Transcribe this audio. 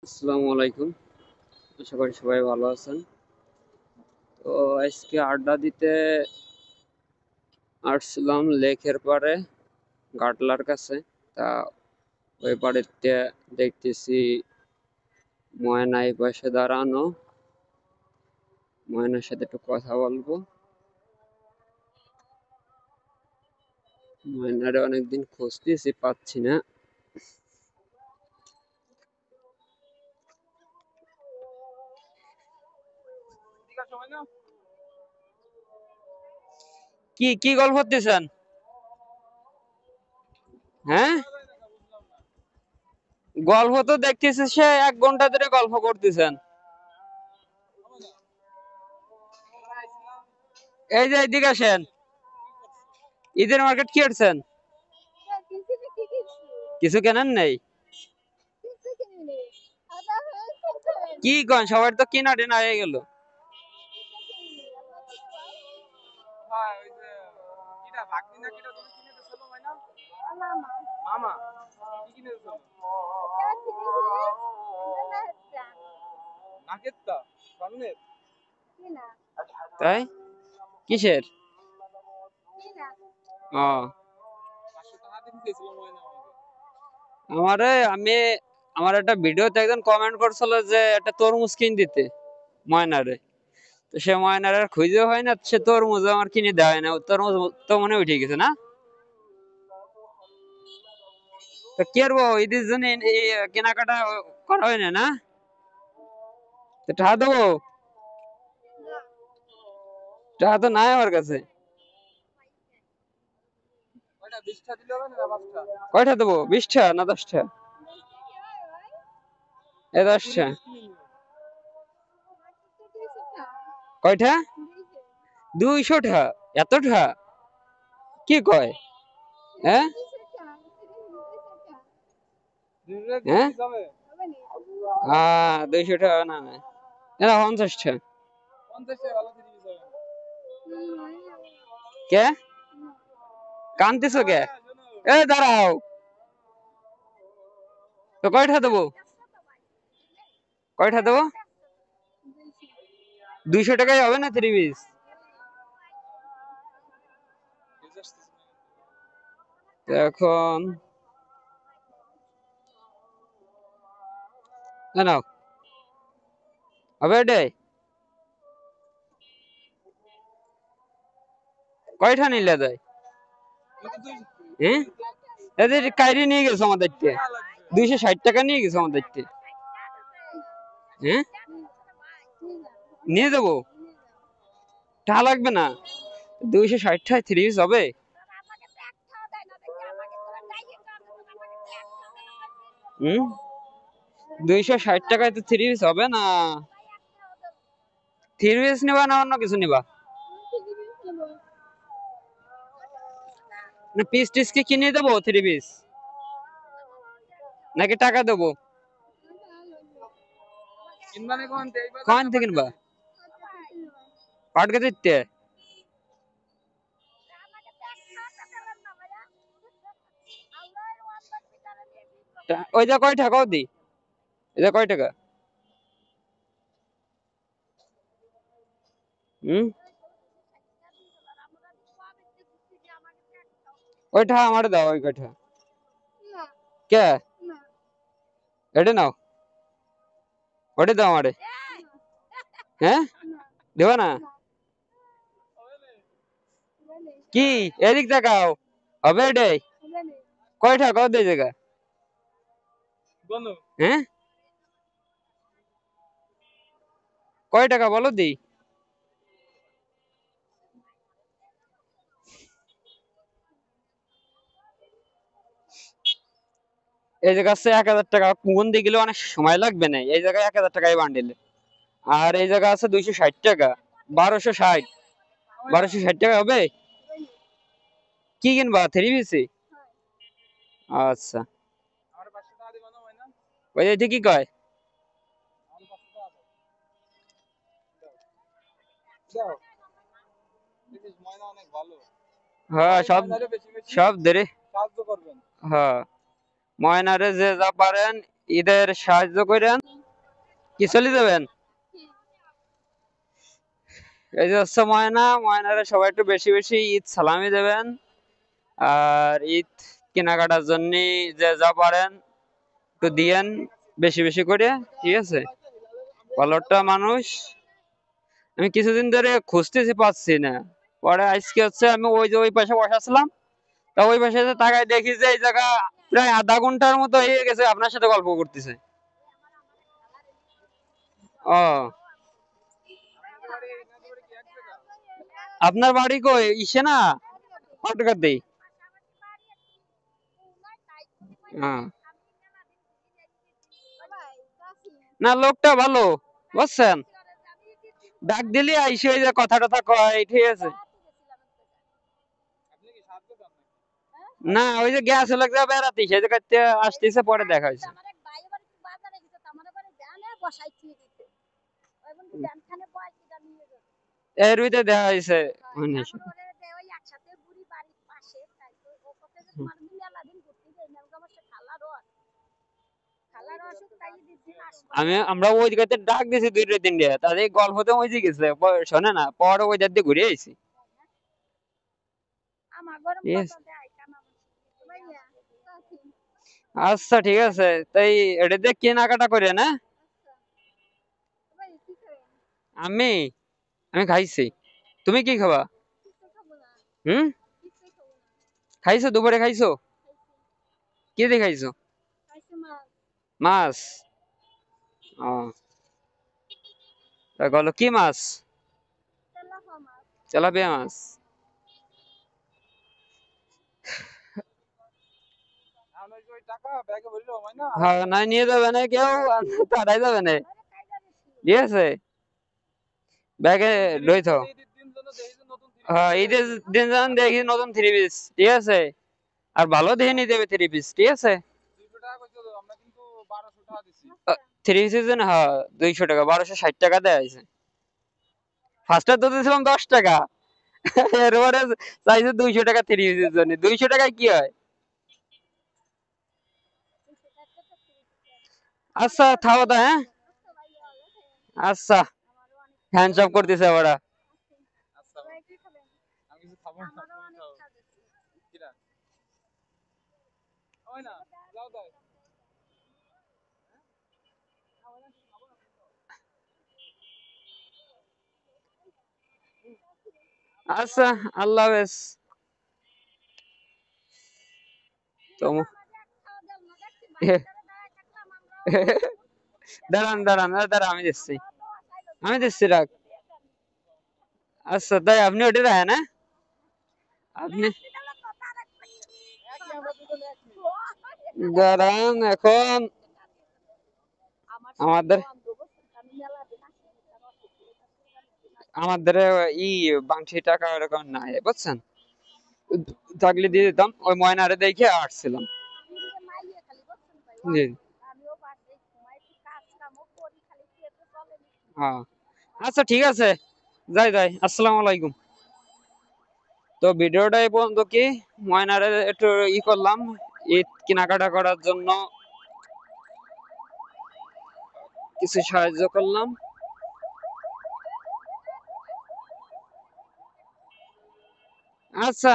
আসসালামু আলাইকুম। আশা করি সবাই ভালো আছেন। তো আজকে আড্ডা দিতে আসছিলাম লেকের পাড়ে, গাটলার কাছে। তা ওই পাড়েতে দেখতেছি ময়না এই পাশে দাঁড়ানো। ময়নার সাথে একটু কথা বলবো। ময়নারে অনেকদিন খুঁজতেছি, পাচ্ছি না। কি কি গল্প করতেছেন? হ্যাঁ, গল্প তো দেখতেছি সে 1 ঘন্টা ধরে গল্প করতেছেন। এই যে এদিকে আসেন। ঈদের মার্কেট কি করছেন? কিছু কেনেন নেই? কি কন, সবার তো কিনা টিনা হয়ে গেল। তাই? কিসের? ও, আমি আমার একটা ভিডিওতে একজন কমেন্ট করছিল যে একটা তরমুজ কিনে দিতে ময়নারে। তো সে ময়নার আর খুঁজে হয় না, সে তরমুজ আমার কিনে দেওয়া হয় না। তরমুজ তো মনে উঠে গেছে না। তো কি করবো, ঈদের জন্য এই কেনাকাটা করা হয় না না। তো টাকা দেবো? টাকা তো নাই আমার কাছে। কয়টা দেবো, 20টা না 10টা? 10টা। কয়টা? 200টা? এতটা? কি কয়? হ্যাঁ হ্যাঁ, 200 টাকা না না, এরা 50টা। কে কানতেছো কে? এ দাঁড়াও, তো কয়টা দেবো? কয়টা দেবো? 200 টাকায় হবে না 3 পিস? এখন নাও, হবে এটাই। কয়টা নিলে দেয়? হ্যাঁ, এদের কাইরে নিয়ে গেছে আমাদের 260 টাকা নিয়ে গেছে আমাদের। হ্যাঁ, নিয়ে যাবো, টাকা লাগবে না। 260টায় 3 পিস হবে? 260 টাকায় তো 3 পিস হবে না। 3 পিস নিবা না অন্য কিছু নিবা? না পিস টিস কি কিনে দেবো 3 পিস, নাকি টাকা দেবো? কোন থেকে কিনবা? পাট গাছিতে? ওই যে কয় টাকা দি, এই যে কয় টাকা? ওইটা আমার দাও, ওই কয়টা। কে? এটা নাও, ওটা দাও আমারে। হ্যাঁ, দেবা না? কি এদিক দেখাও, হবে এটাই? কয়টা কত দেয় জায়গা? হ্যাঁ, কয় টাকা বলো দি। এই জায়গা আছে 1000 টাকা, কোন দিকে গেলে অনেক সময় লাগবে না, এই জায়গায় 1000 টাকায় বান্ডিল। আর এই জায়গা আছে 260 টাকা, 1260। 1260 টাকা হবে? কি কিনবা 3 পিসি? আচ্ছা, ওই যে কি কয়? হ্যাঁ, সব সব ধরে। হ্যাঁ, ময়নারে যে যা পারেন ঈদের সাহায্য করেন। কি চলে যাবেন? এই যে হচ্ছে ময়না, ময়নারে সবাই একটু বেশি বেশি ঈদ সালামি দেবেন। আর ঈদ কেনাকাটার জন্য যে যা পারেন একটু দিয়েন বেশি বেশি করে, ঠিক আছে? ভালোটা মানুষ আমি কিছুদিন ধরে খুঁজতেছি, পাচ্ছি না। পরে আজকে হচ্ছে আমি ওই যে ওই পাশে বসাছিলাম, তা ওই পাশে যে তাকায় দেখি যে এই জায়গা প্রায় আধা ঘন্টার মতো হয়ে গেছে আপনার সাথে গল্প করতেছে। ও, আপনার বাড়ি কই? ইসে না, পাটুকাতে? হ্যাঁ। না, লোকটা ভালো, বুঝছেন? ডাক দিলি আইসে ওই যে কথা টথা কয়, ঠিক আছে। না, ওই যে গ্যাস হলো বেড়াতে, সেই জায়গাতে আসতেছে, পরে দেখা হয়েছে। এর ভিতরে দেখা হয়েছে। আমরা ওই দিকে ডাক দিয়েছি দুইটা তিনটে, তাদের গল্পতে ওই দিকে গেছে, শোনে না, পরে ওই দিক দিয়ে ঘুরে আইছি। Yes. আচ্ছা ঠিক আছে, তাই এটা দিয়ে কেনাকাটা করে না। আমি আমি খাইছি। তুমি কি খাবা? হুম, খাইছো? দুপুরে খাইছো? কি দিয়ে খাইছো? মাছ? ও, তা বলো কি মাছ? তেলাপিয়া মাছ? হ্যাঁ, না নিয়ে যাবে না কেউ, তারাই যাবে না, ঠিক আছে? ব্যাগে লই তো। হ্যাঁ, ঈদের দিন যান দেখি নতুন থ্রি পিস, ঠিক আছে? আর ভালো দেখে নিতে হবে থ্রি পিস, ঠিক আছে? থ্রি সিজন, হ্যাঁ, 200 টাকা, 1260 টাকা দেয়া হয়েছে। ফার্স্টে তো দিয়েছিলাম 10 টাকা, এরপরে চাইছে 200 টাকা থ্রি পিসের জন্য। 200 টাকায় কি হয়? আচ্ছা থাও তা, হ্যাঁ। আচ্ছা, হ্যান্ডসাপ করতেছে ওরা। আচ্ছা, আল্লাহ হাফেজ। তো দাঁড়ান দাঁড়ান দাঁড়ান, আমি দিচ্ছি, আমি দিচ্ছি, রাখ। আচ্ছা, তাই আপনি ওটি রাখেন, হ্যাঁ? আপনি দাঁড়ান, এখন আমাদের আমাদের ই বাংশি টাকা ওরকম নাই, বুঝছেন? থাকলে দিয়ে দিতাম, ওই ময়নারে দেখে আসছিলাম। জি। হ্যাঁ, আচ্ছা ঠিক আছে, যাই যাই, আসসালামু আলাইকুম। তো ভিডিওটা এই পর্যন্ত, কি ময়নারে একটু ই করলাম, ঈদ কেনাকাটা করার জন্য কিছু সাহায্য করলাম। আচ্ছা।